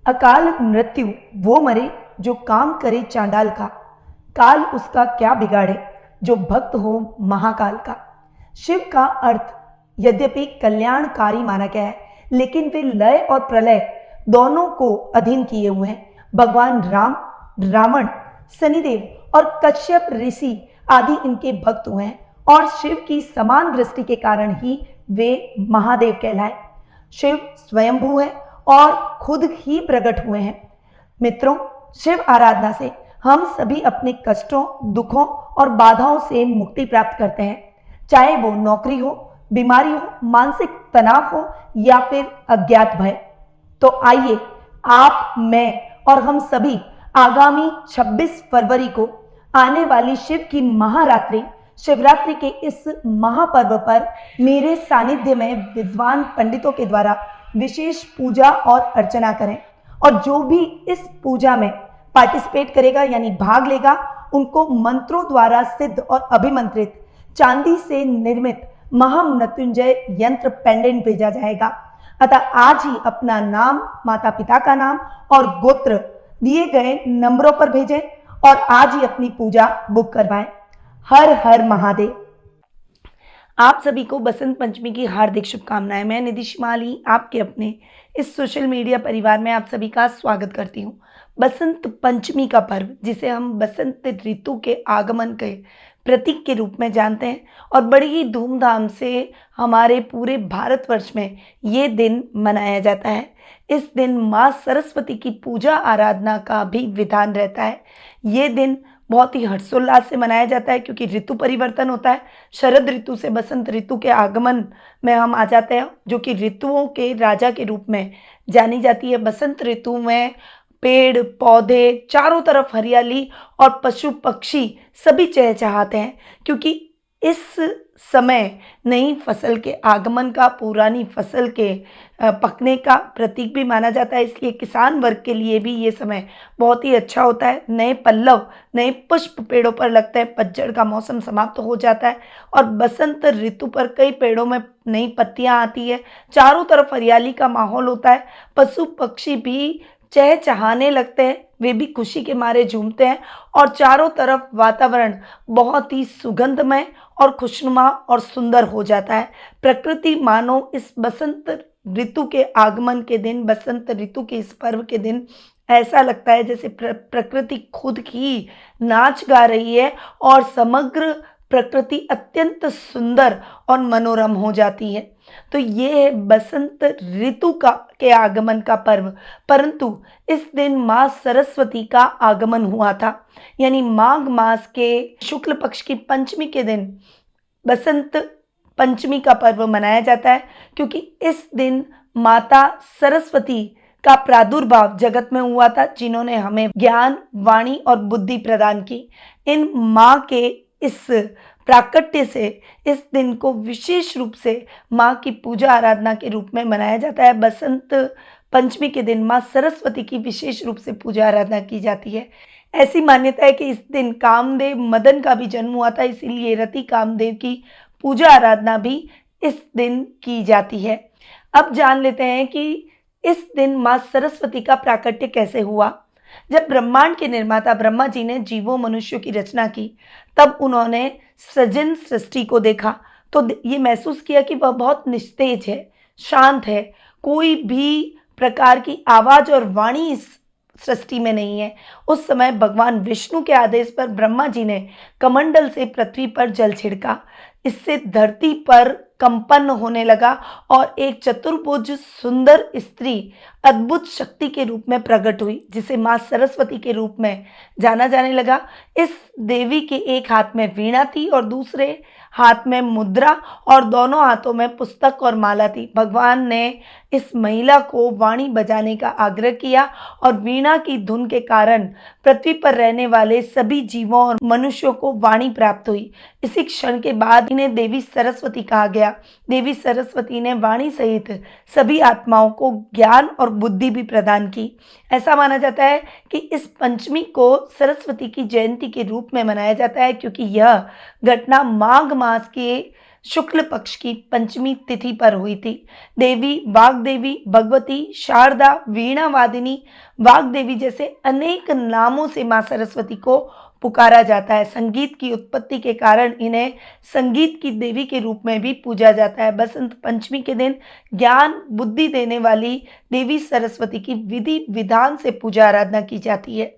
अकाल मृत्यु वो मरे जो काम करे चांडाल का, काल उसका क्या बिगाड़े जो भक्त हो महाकाल का। शिव का अर्थ यद्यपि कल्याणकारी माना गया है, लेकिन वे लय और प्रलय दोनों को अधीन किए हुए हैं। भगवान राम, रावण, शनिदेव और कश्यप ऋषि आदि इनके भक्त हुए हैं और शिव की समान दृष्टि के कारण ही वे महादेव कहलाए। शिव स्वयंभू है और खुद ही प्रकट हुए हैं। मित्रों, शिव आराधना से हम सभी अपने कष्टों, दुखों और बाधाओं से मुक्ति प्राप्त करते हैं, चाहे वो नौकरी हो, बीमारी हो, मानसिक तनाव हो या फिर अज्ञात भय। तो आइए आप, मैं और हम सभी आगामी 26 फरवरी को आने वाली शिव की महारात्रि शिवरात्रि के इस महापर्व पर मेरे सानिध्य में विद्वान पंडितों के द्वारा विशेष पूजा और अर्चना करें, और जो भी इस पूजा में पार्टिसिपेट करेगा यानी भाग लेगा, उनको मंत्रों द्वारा सिद्ध और अभिमंत्रित चांदी से निर्मित महामृत्युंजय यंत्र पेंडेंट भेजा जाएगा। अतः आज ही अपना नाम, माता पिता का नाम और गोत्र दिए गए नंबरों पर भेजें और आज ही अपनी पूजा बुक करवाएं। हर हर महादेव। आप सभी को बसंत पंचमी की हार्दिक शुभकामनाएं। मैं निधि शिमाली आपके अपने इस सोशल मीडिया परिवार में आप सभी का स्वागत करती हूं। बसंत पंचमी का पर्व, जिसे हम बसंत ऋतु के आगमन के प्रतीक के रूप में जानते हैं, और बड़ी ही धूमधाम से हमारे पूरे भारतवर्ष में ये दिन मनाया जाता है। इस दिन माँ सरस्वती की पूजा आराधना का भी विधान रहता है। ये दिन बहुत ही हर्षोल्लास से मनाया जाता है क्योंकि ऋतु परिवर्तन होता है। शरद ऋतु से बसंत ऋतु के आगमन में हम आ जाते हैं, जो कि ऋतुओं के राजा के रूप में जानी जाती है। बसंत ऋतु में पेड़ पौधे, चारों तरफ हरियाली और पशु पक्षी सभी चहचहाते हैं, क्योंकि इस समय नई फसल के आगमन का, पुरानी फसल के पकने का प्रतीक भी माना जाता है। इसलिए किसान वर्ग के लिए भी ये समय बहुत ही अच्छा होता है। नए पल्लव, नए पुष्प पेड़ों पर लगते हैं, पतझड़ का मौसम समाप्त हो जाता है और बसंत ऋतु पर कई पेड़ों में नई पत्तियां आती है। चारों तरफ हरियाली का माहौल होता है। पशु पक्षी भी चहचहाने लगते हैं, वे भी खुशी के मारे झूमते हैं और चारों तरफ वातावरण बहुत ही सुगंधमय और खुशनुमा और सुंदर हो जाता है। प्रकृति मानो इस बसंत ऋतु के आगमन के दिन, बसंत ऋतु के इस पर्व के दिन ऐसा लगता है जैसे प्रकृति खुद ही नाच गा रही है और समग्र प्रकृति अत्यंत सुंदर और मनोरम हो जाती है। तो ये है बसंत ऋतु के आगमन का पर्व। परंतु इस दिन माँ सरस्वती का आगमन हुआ था, यानी माघ मास के शुक्ल पक्ष की पंचमी के दिन बसंत पंचमी का पर्व मनाया जाता है, क्योंकि इस दिन माता सरस्वती का प्रादुर्भाव जगत में हुआ था, जिन्होंने हमें ज्ञान, वाणी और बुद्धि प्रदान की। इन माँ के इस प्राकट्य से इस दिन को विशेष रूप से माँ की पूजा आराधना के रूप में मनाया जाता है। बसंत पंचमी के दिन माँ सरस्वती की विशेष रूप से पूजा आराधना की जाती है। ऐसी मान्यता है कि इस दिन कामदेव मदन का भी जन्म हुआ था, इसीलिए रति कामदेव की पूजा आराधना भी इस दिन की जाती है। अब जान लेते हैं कि इस दिन माँ सरस्वती का प्राकट्य कैसे हुआ। जब ब्रह्मांड के निर्माता ब्रह्मा जी ने जीवों, मनुष्यों की रचना की, तब उन्होंने सृजन सृष्टि को देखा तो ये महसूस किया कि वह बहुत निस्तेज है, शांत है, कोई भी प्रकार की आवाज और वाणी इस सृष्टि में नहीं है। उस समय भगवान विष्णु के आदेश पर ब्रह्मा जी ने कमंडल से पृथ्वी पर जल छिड़का। इससे धरती पर कंपन होने लगा और एक चतुर्भुज सुंदर स्त्री अद्भुत शक्ति के रूप में प्रकट हुई, जिसे माँ सरस्वती के रूप में जाना जाने लगा। इस देवी के एक हाथ में वीणा थी और दूसरे हाथ में मुद्रा और दोनों हाथों में पुस्तक और माला थी। भगवान ने इस महिला को वाणी बजाने का आग्रह किया और वीणा की धुन के कारण पृथ्वी पर रहने वाले सभी जीवों और मनुष्यों को वाणी प्राप्त हुई। इसी क्षण के बाद इन्हें देवी सरस्वती कहा गया। देवी सरस्वती ने वाणी सहित सभी आत्माओं को ज्ञान और बुद्धि भी प्रदान की। ऐसा माना जाता है कि इस पंचमी को सरस्वती की जयंती के रूप में मनाया जाता है, क्योंकि यह घटना माघ मास के शुक्ल पक्ष की पंचमी तिथि पर हुई थी। देवी वाग्देवी, भगवती, शारदा, वीणा वादिनी, वाग्देवी जैसे अनेक नामों से मां सरस्वती को पुकारा जाता है। संगीत की उत्पत्ति के कारण इन्हें संगीत की देवी के रूप में भी पूजा जाता है। बसंत पंचमी के दिन ज्ञान बुद्धि देने वाली देवी सरस्वती की विधि विधान से पूजा आराधना की जाती है।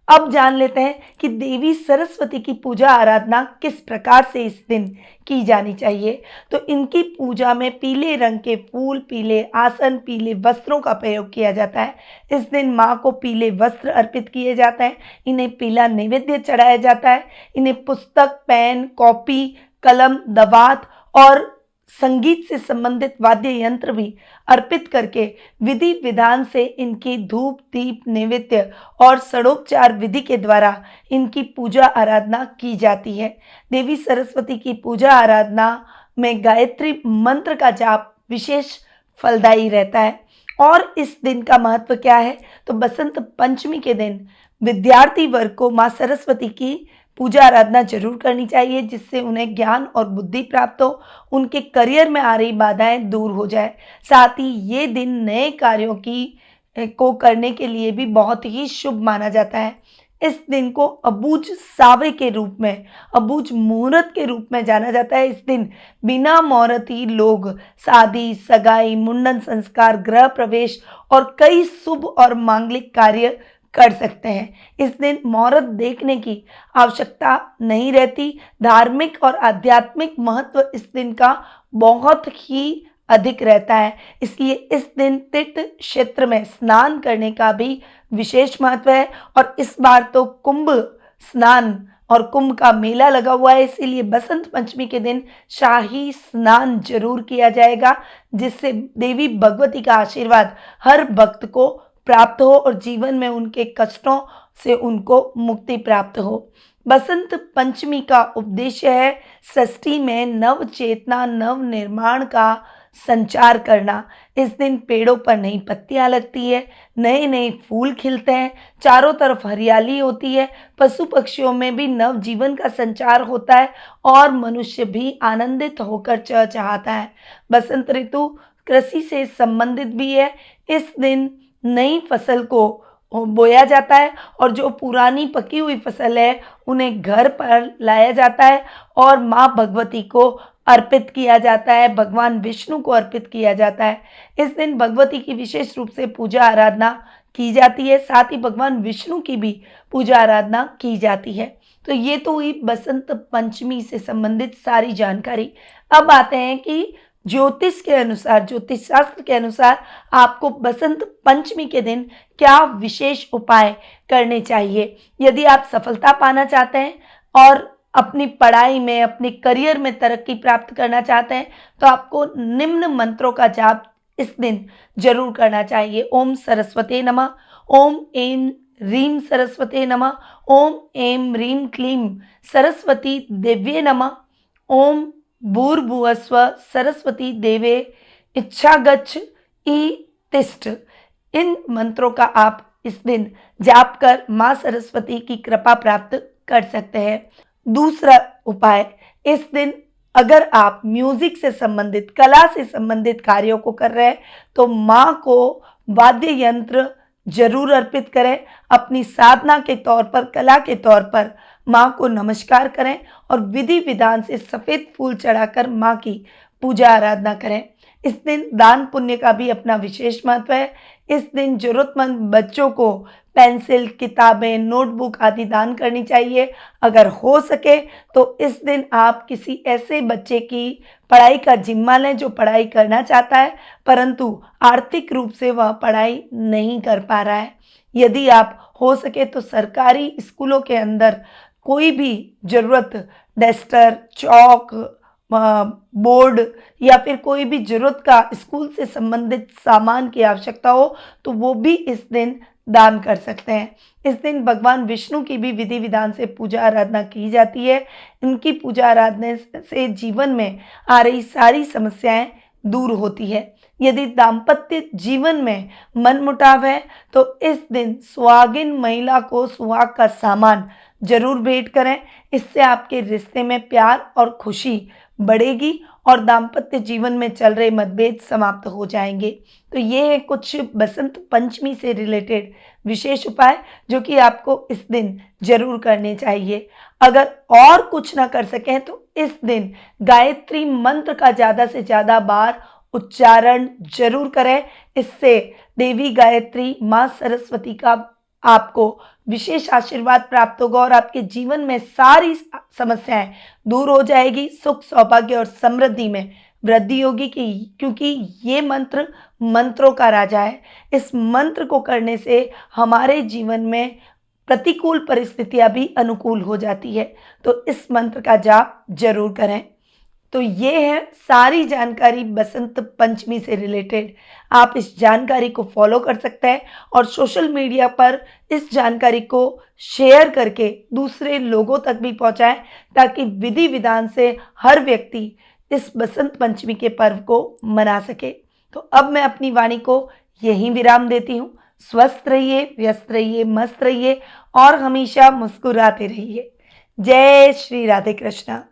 अब जान लेते हैं कि देवी सरस्वती की पूजा आराधना किस प्रकार से इस दिन की जानी चाहिए। तो इनकी पूजा में पीले रंग के फूल, पीले आसन, पीले वस्त्रों का प्रयोग किया जाता है। इस दिन माँ को पीले वस्त्र अर्पित किए जाते हैं, इन्हें पीला नैवेद्य चढ़ाया जाता है, इन्हें पुस्तक, पेन, कॉपी, कलम, दवात और संगीत से संबंधित वाद्य यंत्र भी अर्पित करके विधि विधान से इनकी धूप, दीप, नैवेद्य और षडोपचार विधि के द्वारा इनकी पूजा आराधना की जाती है। देवी सरस्वती की पूजा आराधना में गायत्री मंत्र का जाप विशेष फलदायी रहता है। और इस दिन का महत्व क्या है? तो बसंत पंचमी के दिन विद्यार्थी वर्ग को माँ सरस्वती की पूजा आराधना जरूर करनी चाहिए, जिससे उन्हें ज्ञान और बुद्धि प्राप्त हो, उनके करियर में आ रही बाधाएं दूर हो जाए। साथ ही ये दिन नए कार्यों को करने के लिए भी बहुत ही शुभ माना जाता है। इस दिन को अबूझ सावे के रूप में, अबूझ मुहूर्त के रूप में जाना जाता है। इस दिन बिना मुहूर्त ही लोग शादी, सगाई, मुंडन संस्कार, गृह प्रवेश और कई शुभ और मांगलिक कार्य कर सकते हैं। इस दिन मुहूर्त देखने की आवश्यकता नहीं रहती। धार्मिक और आध्यात्मिक महत्व इस दिन का बहुत ही अधिक रहता है, इसलिए इस दिन तीर्थ क्षेत्र में स्नान करने का भी विशेष महत्व है। और इस बार तो कुंभ स्नान और कुंभ का मेला लगा हुआ है, इसीलिए बसंत पंचमी के दिन शाही स्नान जरूर किया जाएगा, जिससे देवी भगवती का आशीर्वाद हर भक्त को प्राप्त हो और जीवन में उनके कष्टों से उनको मुक्ति प्राप्त हो। बसंत पंचमी का उपदेश है सृष्टि में नव चेतना, नव निर्माण का संचार करना। इस दिन पेड़ों पर नई पत्तियां लगती है, नए नए फूल खिलते हैं, चारों तरफ हरियाली होती है, पशु पक्षियों में भी नव जीवन का संचार होता है और मनुष्य भी आनंदित होकर चहचहाता है। बसंत ऋतु कृषि से संबंधित भी है। इस दिन नई फसल को बोया जाता है और जो पुरानी पकी हुई फसल है उन्हें घर पर लाया जाता है और माँ भगवती को अर्पित किया जाता है, भगवान विष्णु को अर्पित किया जाता है। इस दिन भगवती की विशेष रूप से पूजा आराधना की जाती है, साथ ही भगवान विष्णु की भी पूजा आराधना की जाती है। तो ये तो हुई बसंत पंचमी से संबंधित सारी जानकारी। अब आते हैं कि ज्योतिष के अनुसार, ज्योतिष शास्त्र के अनुसार आपको बसंत पंचमी के दिन क्या विशेष उपाय करने चाहिए। यदि आप सफलता पाना चाहते हैं और अपनी पढ़ाई में, अपने करियर में तरक्की प्राप्त करना चाहते हैं, तो आपको निम्न मंत्रों का जाप इस दिन जरूर करना चाहिए। ओम सरस्वते नमः, ओम ऐं ह्रीं सरस्वते नमः, ओम ऐं ह्रीं क्लीं सरस्वती देव्ये नमः, ओम भूर्भुवस्व सरस्वती देवे इच्छागच्छ तिष्ठ। इन मंत्रों का आप इस दिन जाप कर माँ सरस्वती की कृपा प्राप्त कर सकते हैं। दूसरा उपाय, इस दिन अगर आप म्यूजिक से संबंधित, कला से संबंधित कार्यों को कर रहे हैं तो माँ को वाद्य यंत्र जरूर अर्पित करें। अपनी साधना के तौर पर, कला के तौर पर माँ को नमस्कार करें और विधि विधान से सफ़ेद फूल चढ़ाकर माँ की पूजा आराधना करें। इस दिन दान पुण्य का भी अपना विशेष महत्व है। इस दिन जरूरतमंद बच्चों को पेंसिल, किताबें, नोटबुक आदि दान करनी चाहिए। अगर हो सके तो इस दिन आप किसी ऐसे बच्चे की पढ़ाई का जिम्मा लें जो पढ़ाई करना चाहता है परंतु आर्थिक रूप से वह पढ़ाई नहीं कर पा रहा है। यदि आप हो सके तो सरकारी स्कूलों के अंदर कोई भी ज़रूरत, डस्टर, चौक, बोर्ड या फिर कोई भी ज़रूरत का स्कूल से संबंधित सामान की आवश्यकता हो तो वो भी इस दिन दान कर सकते हैं। इस दिन भगवान विष्णु की भी विधि विधान से पूजा आराधना की जाती है। इनकी पूजा आराधना से जीवन में आ रही सारी समस्याएं दूर होती है। यदि दाम्पत्य जीवन में मनमुटाव है तो इस दिन सुहागिन महिला को सुहाग का सामान जरूर भेंट करें। इससे आपके रिश्ते में प्यार और खुशी बढ़ेगी और दाम्पत्य जीवन में चल रहे मतभेद समाप्त हो जाएंगे। तो ये है कुछ बसंत पंचमी से रिलेटेड विशेष उपाय जो कि आपको इस दिन जरूर करने चाहिए। अगर और कुछ ना कर सकें तो इस दिन गायत्री मंत्र का ज़्यादा से ज़्यादा बार उच्चारण जरूर करें। इससे देवी गायत्री माँ सरस्वती का आपको विशेष आशीर्वाद प्राप्त होगा और आपके जीवन में सारी समस्याएं दूर हो जाएगी। सुख सौभाग्य और समृद्धि में वृद्धि होगी क्योंकि ये मंत्र मंत्रों का राजा है। इस मंत्र को करने से हमारे जीवन में प्रतिकूल परिस्थितियां भी अनुकूल हो जाती है। तो इस मंत्र का जाप जरूर करें। तो ये है सारी जानकारी बसंत पंचमी से रिलेटेड। आप इस जानकारी को फॉलो कर सकते हैं और सोशल मीडिया पर इस जानकारी को शेयर करके दूसरे लोगों तक भी पहुंचाएं ताकि विधि विधान से हर व्यक्ति इस बसंत पंचमी के पर्व को मना सके। तो अब मैं अपनी वाणी को यहीं विराम देती हूँ। स्वस्थ रहिए, व्यस्त रहिए, मस्त रहिए और हमेशा मुस्कुराते रहिए। जय श्री राधे कृष्णा।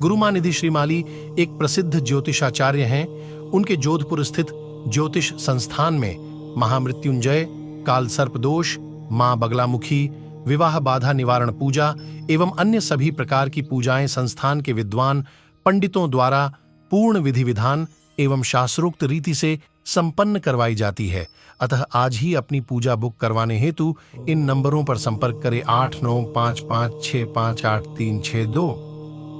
गुरुमां निधि श्रीमाली एक प्रसिद्ध ज्योतिषाचार्य हैं। उनके जोधपुर स्थित ज्योतिष संस्थान में महामृत्युंजय, काल सर्प दोष, मां बगलामुखी, विवाह बाधा निवारण पूजा एवं अन्य सभी प्रकार की पूजाएं संस्थान के विद्वान पंडितों द्वारा पूर्ण विधि विधान एवं शास्त्रोक्त रीति से संपन्न करवाई जाती है। अतः आज ही अपनी पूजा बुक करवाने हेतु इन नंबरों पर संपर्क करें 8955658362।